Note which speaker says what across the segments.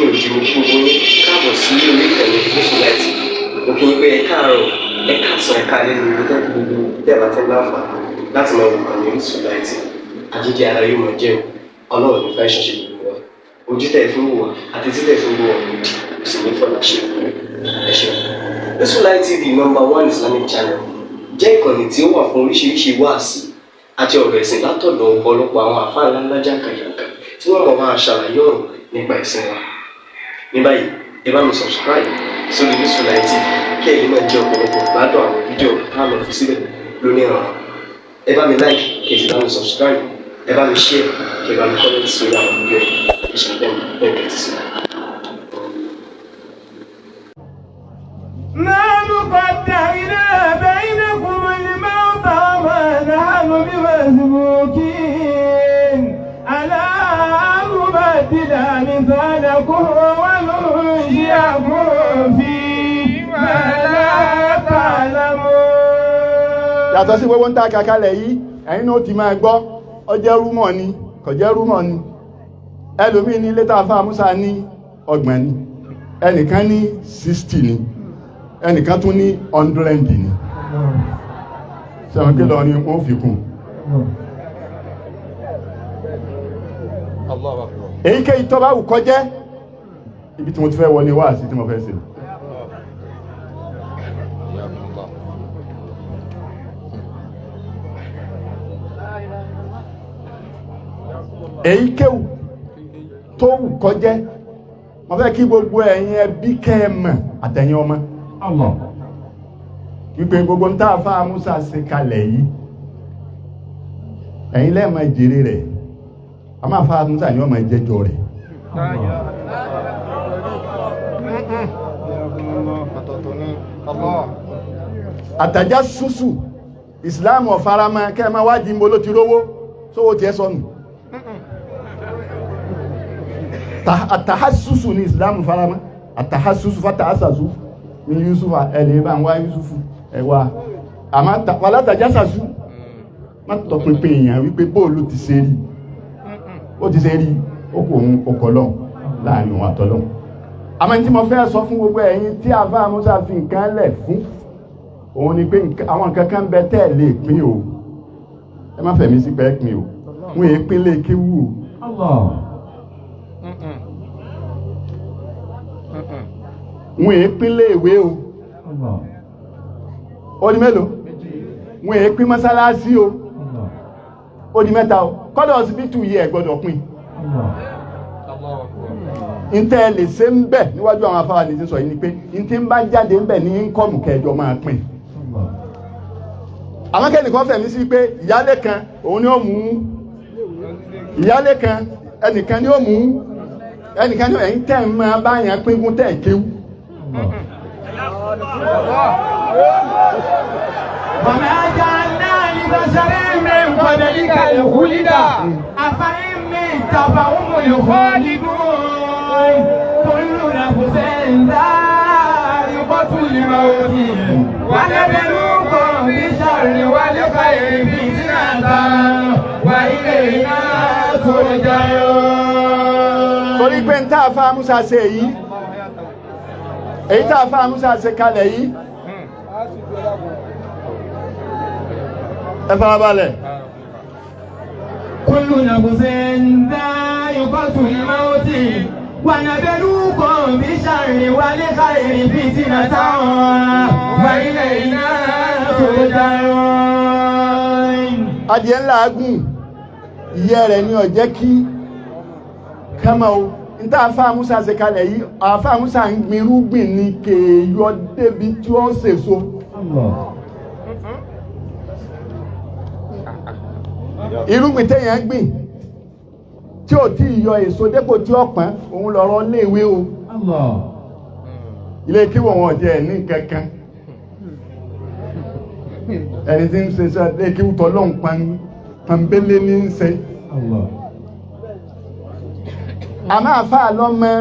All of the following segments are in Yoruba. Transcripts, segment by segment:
Speaker 1: lẹ́yìn òjì mo kí gbogbo yín káàbọ̀ sí orí ìkànnì Orísun TV. Mo kí yín pé ẹ káàárọ̀ ẹ káàsán ẹ káalẹ́ ní gbogbo tẹ́lá tí ń láǹfà láti máa wò ìkànnì Orísun TV. Àjíjẹ ara yóò máa jẹun Ọlọ́run ní fẹ́ ṣọṣẹ́ gbogbo wa. Ojú tẹ̀ fún wò àti títẹ̀ fún wò kò sì ní fọlá ṣe ẹ ṣeun. Orísun TV #1 Islamic channel jẹ́ ìkànnì tí ó wà fún oríṣiríṣi wáàsí àti ọ̀rọ̀ ẹ̀sìn látọ̀dọ̀ ọ̀pọ̀lọpọ̀ àwọn àfáà ńláńlá jàǹkàjàǹkà tí wọ́n mọ̀ máa ṣàlàyé ọ̀rọ̀ nípa ẹ̀sìn wa. Ní báyìí ẹ bá mi subscribe sórí Orísun TV kí ẹ̀yin máa jẹ́ ọ̀pọ̀lọpọ̀ gbádùn àwọn fídíò táwọn fi síbẹ̀ lónìí ọ̀rọ̀. Ẹ bá mi like kí ẹ sì bá mi subscribe, ẹ bá mi share kí ẹ bá mi comment sórí àwọn fídíò ìṣẹ̀lẹ̀ bẹ́ẹ̀ ti sí.
Speaker 2: ما نقدرنا بينكم الموت وما نحن بمسبوقين على أن نبدل أمثالكم وننشئكم فيما لا تعلمون.
Speaker 3: yàtọ̀ sí gbogbo ń ta kàkálẹ̀ yìí ẹ̀yin náà ti máa gbọ́ ó jẹ́ rúmọ̀ ni kò jẹ́ rúmọ̀ ni ẹlòmíì ní létà fáamúsà ní 30 ni ẹnìkan ní 60 ni ẹnìkan tún ní 100 ni sẹ́wọ̀n kí lọ ni wọ́n fi kún èyíkéyìí tó bá wù kó jẹ́ ibi tí mo ti fẹ́ wọlé wá sí tí mo fẹ́ ṣe èyíkéyìí tó wù kó jẹ́ mo fẹ́ kí gbogbo ẹ̀yin ẹbí kẹ́ẹ̀mọ̀ àtẹ̀yin ọmọ wípé gbogbo ń tàà fáà Musa ṣe kalẹ̀ yìí ẹ̀yin lẹ́ẹ̀mọ̀ jèrè rẹ̀ a máa fáà Musa ní ọmọ ìjẹjọ rẹ̀ àtàjá súsù Islam ọ̀faramọ́ kẹ́ẹ̀mọ́ wádìí mbó ló ti rówó sówó tí ẹ sọnù àtàhásùsù ní Islam faramọ́ àtàhásùsù fátàhásàsù ní Yusufa ẹ̀lẹ́ bá ń wá Yusufu ẹ̀wà àmá wàlátàjásàsù má tọpinpin èèyàn wípé bóòlù ti ṣe rí ó ti ṣe rí ókò òun ọkọ̀lọ́ láàrin òun àtọ́lọ́ àmọ́ tí mo fẹ́ sọ fún gbogbo ẹ̀yin tí a fà Musa fi nǹkan lẹ̀ fún òun ni pé àwọn nǹkan kan bẹ tẹ́ lè pín o ẹ má fẹ̀mí sí pé pín o wọ́n èé pín lè kéwú o wọ́n èé pín lé ìwé o ó di mélòó wọ́n èé pín mọ́sálásí o ó di mẹ́ta o kọ́dọ̀ ọsibítù yìí ẹ̀ gbọ́dọ̀ pín ntẹ́ lè ṣe ń bẹ̀ níwájú àwọn afárá ní sísọ yìí ni pé ntẹ́ ń bá jáde ń bẹ̀ ní ínkọ́mù kẹjọ máa pín àwọn kẹ́nìkan fẹ̀mí sí pé ìyálé kan òun ni ó mú ìyálé kan ẹnìkan ni ó mú ẹnìkan ni ẹ̀yin tẹ́ ń máa bá yàn pínkún tẹ́ kéwú
Speaker 2: وما جعلنا لبشر من قبلك الخلد أفإن مت فهم الخالدون كل نفس ذائقة الموت ونبلوكم بالشر والخير فتنة وإلينا ترجعون.
Speaker 3: torí pé ń tá a fa Musa ṣe yìí èyí tá a fa Musa ṣe kalẹ̀ yìí ẹ farabalẹ̀.
Speaker 2: كل نفس ذائقة الموت ونبلوكم بالشر والخير فتنة وإلينا ترجعون.
Speaker 3: adìẹ ńlá agùn ìyẹ́ rẹ̀ ni ó jẹ́ kí kama o n tá a fa Musa ṣe kalẹ̀ yìí àfa Musa ń gbin irúgbìn ní kéèyọ débi tí ó ṣèso. irúgbìn téèyàn gbìn tí ò tí ì yọ èso dépò tí ó pọ́n òun lọ́rọ̀ léèwé o ilé kí wọ́n jẹ́ ní kankan ẹni tí ń ṣe sọ ilé kí wọ́n tọ́lọ́ ń pọ́nbélé ní ń ṣe àmọ́ àfáà lọ́mọ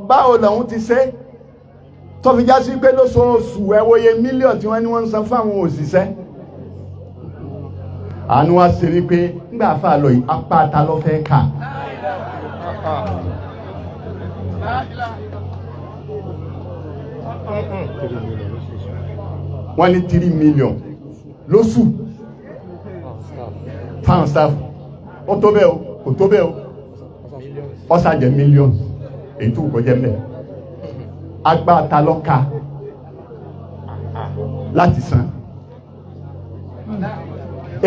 Speaker 3: báwo lòun ti ṣe tó fi já sí pé lóṣooṣù ẹwòye mílíọ̀nù tí wọ́n ní wọ́n ń san fún àwọn òṣìṣẹ́ àánú wá sí rí pé nígbà àfáà lọ yìí apá ta ló fẹ́ kà wọ́n ní 3 million lóṣù fáwọn staff ó tó bẹ́ẹ̀ o kò tó bẹ́ẹ̀ o ọ̀sàjẹ́ millions èyí tó kọjá mẹ́ agbáta lọ́ka láti san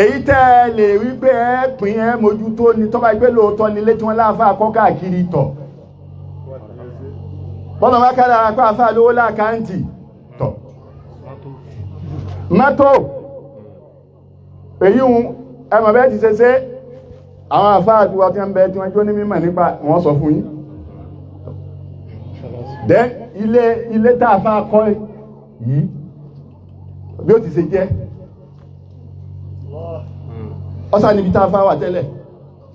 Speaker 3: èyí tẹ́ ẹ lè wí pé ẹ pín ẹ mójútó ni tọ́ba ìgbé lóòótọ́ nílé tí wọ́n láàfà kọ́ káàkiri tọ̀ bọ́lá wá kára apá àfà lówó láàkáǹtì tọ̀ mọ́tò èyí ń ẹmọ̀ bẹ́ẹ̀ ti ṣe ṣe àwọn àfà àtiwọ́ tí wọ́n bẹ tí wọ́n jó ní mímọ̀ nípa wọ́n sọ fún yín dẹ́ ilé tá àfà kọ́ yìí bí ó ti ṣe jẹ́ ọ̀sá níbi tá àfà wà tẹ́lẹ̀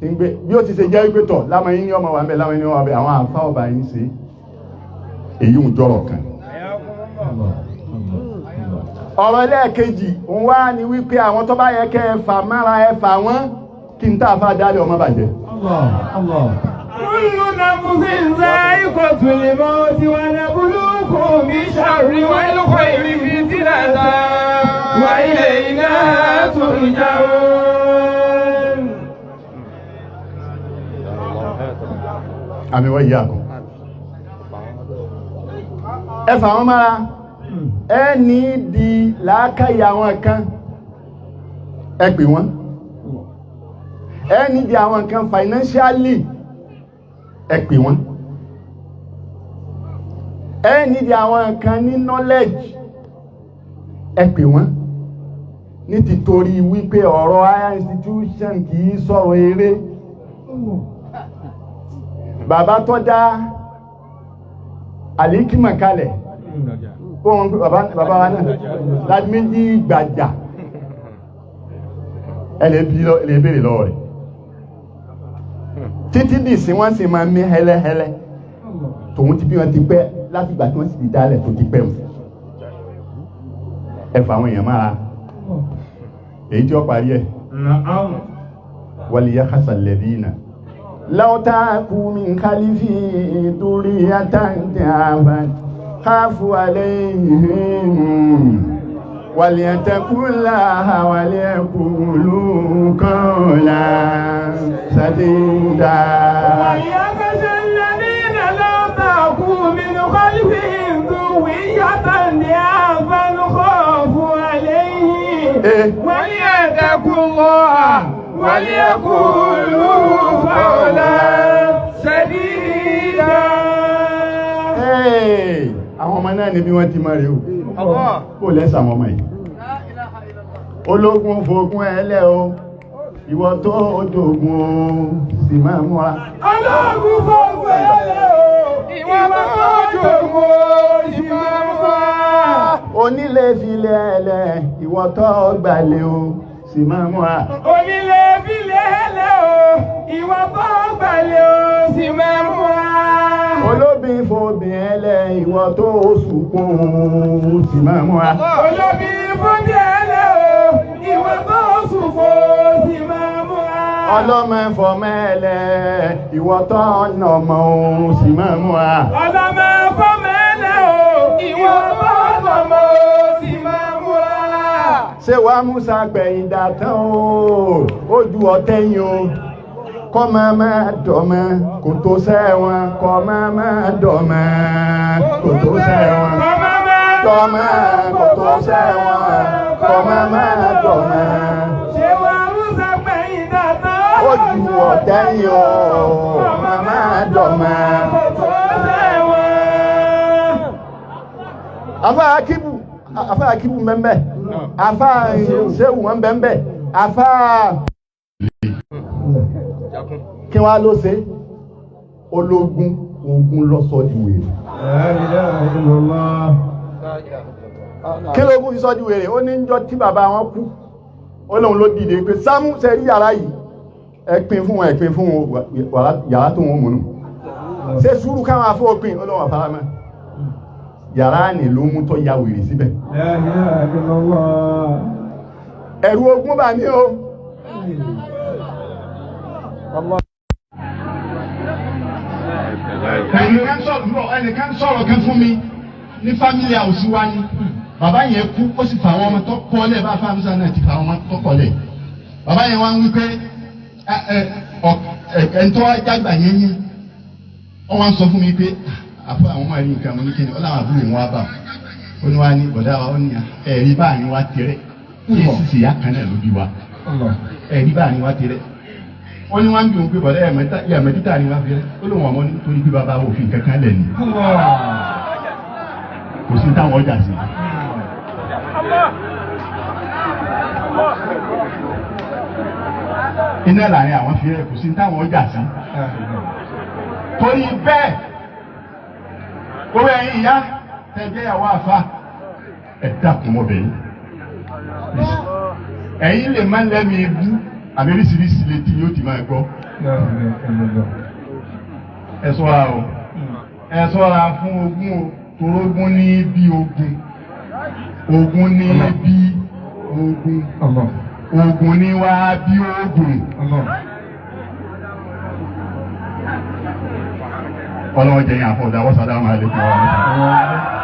Speaker 3: tí ń gbé bí ó ti ṣe jẹ́ wípé tọ̀ láwọn yín ní ọmọ wà ń bẹ láwọn yín ní ọmọ wà ń bẹ àwọn àfà ọba yín ṣe èyí ń jọrọ̀ kan ọ̀rọ̀ ẹlẹ́ẹ̀kejì òun wá ní wípé àwọn tó bá yẹ kẹ́ ẹ fà mára ẹ fà wọ́n kí n tá àfà dálé ọmọ bàjẹ́
Speaker 2: كل نفس ذائقة الموت ونبلوكم بالشر والخير فتنة وإلينا ترجعون.
Speaker 3: àmì wọ́n yìí àkọ́ ẹ fà wọ́n mára ẹ ní di làákàyè àwọn kan ẹ pè wọ́n ẹ ní di àwọn kan financially ẹ pè wọ́n ẹ ní di àwọn kan ní knowledge ẹ pè wọ́n ní títorí wípé ọ̀rọ̀ higher institution kìí sọ̀rọ̀ eré bàbá tó dá àlékímọ̀ kalẹ̀ fún bàbá wa náà láti méjì gbàjà ẹlẹ́bẹ̀rẹ̀ lọ́wọ́ rẹ̀ títí dì sí wọ́n sì máa mí hẹ́lẹ́hẹ́lẹ́ tòun ti bí wọ́n ti pẹ́ láti ìgbà tí wọ́n sì ti dálẹ̀ tó ti pẹ́ mu ẹ̀fà àwọn èèyàn máa èyí tí ó parí ẹ̀ waliyakhsha alladhina law taraku min khalfihim dhurriyatan dha'afan khafu alayhim walyattaqullaha waliyaqulu qawlan sadida.
Speaker 2: وليخشى الذين لو تركوا من خلفهم ذرية ضعافا خافوا عليهم وليتقوا الله وليقولوا قولا سديدا.
Speaker 3: àwọn ọmọ náà ní bí wọ́n ti máa rí o kó lẹ́sà àwọn ọmọ yìí ológun fògùn ẹlẹ́ o ìwọ tó ojogun o sì máa múra
Speaker 2: ológun fògùn ẹlẹ́ o ìwọ tó ojogun o sì máa múra
Speaker 3: onílé filẹ̀ ẹlẹ́ ìwọ tó gbalẹ̀ o sì máa múra
Speaker 2: onílé filẹ̀ ẹlẹ́ o ìwọ tó gbalẹ̀ o sì máa múra
Speaker 3: olóbìn fòbìn ẹlẹ́ ìwọ tó sùpọ̀ sì máa múra
Speaker 2: olóbìn fòbìn ẹlẹ́ o ìwọ tó sùpọ̀ sì máa múra
Speaker 3: ọlọ́mọ fọmẹ́lẹ̀ ìwọ tó nọmọ sì máa múra
Speaker 2: ọlọ́mọ fọmẹ́lẹ̀ o ìwọ tó nọmọ sì máa múra
Speaker 3: ṣé wàá Musa gbẹ̀yìn dàtán ó ju ọ̀tẹ̀yìn o kọ́ máa dọ̀mọ́ kò tó sẹ́wọ̀n kọ́ máa dọ̀mọ́ kò tó sẹ́wọ̀n dọ̀mọ́ kò tó sẹ́wọ̀n kọ́ máa dọ̀mọ́.
Speaker 2: ṣé wàá Musa gbẹ̀yìn dàtán
Speaker 3: ó ju ọ̀tẹ̀yìn o kọ́ máa dọ̀mọ́
Speaker 2: kò tó sẹ́wọ̀n.
Speaker 3: Afa Akibu mbembe afa Sehu wọn mbembe afa kí wá ló ṣe ológun ogun lọ́sọ̀ di wèrè kí lóògùn fi sọ́ di wèrè ó ní jọ tí bàbá wọn kú ó lóun ló dìde pé Sámú ṣe rí yàrá yìí ẹ̀pin fún yàrá tó wọn múnú ṣe sùúrù káwọn afọ́pin ó lóun àfaramẹ́ yàrá ní ló mú tó ya wèrè síbẹ̀ ẹ̀rù ogun bà ní o ẹnìkan sọ̀rọ̀ kan fún mi ní family house wa ni bàbá yẹn kú ó sì fa àwọn ọmọ tó kọ́lẹ̀ bá fáwọn náà ti fa àwọn ọmọ tó kọ́lẹ̀ bàbá yẹn wá ń wí pé ẹ̀ńtọ́ ajágbà yẹn ní wọ́n wá ń sọ fún mi pé àfọ àwọn máa rí nǹkan mo ní kí ni ó láwọn àbúrò wọn wá bá ó ní wá ní bọ̀dá wa ó ní ẹ̀rí báà ní wá tẹ̀rẹ̀ kí èsì sì yá kan náà ló bí wa ẹ̀rí báà ní wá tẹ̀rẹ̀ wọ́n ní wá ń bí òun pé bọ̀dá ẹ̀mẹ́títà ní wá fi rẹ̀ ó lóun ọmọ nítorí pé bàbá òfin kankan lẹ̀ ní kò sí táwọn ọjà sí. iná láàrin àwọn fi rẹ̀ kò sí táwọn ọjà sí. torí bẹ́ẹ̀ owó ẹ̀yin ìyá tẹ̀jẹ́ ìyàwó àfa ẹ̀ dákun mọ́ bẹ̀yìn. ẹ̀yin lè má lẹ́mi ebú àbí oríṣiríṣi létí yóò ti máa gbọ́. ẹ ṣọ́ra o ẹ ṣọ́ra fún ogún o torógún ní bí ogun ogun ní bí ogun ogun ní wá bí ogun. ọlọ́wọ́ jẹ́ yín àfọ̀dá wọ́n sáré àwọn àlejò wa.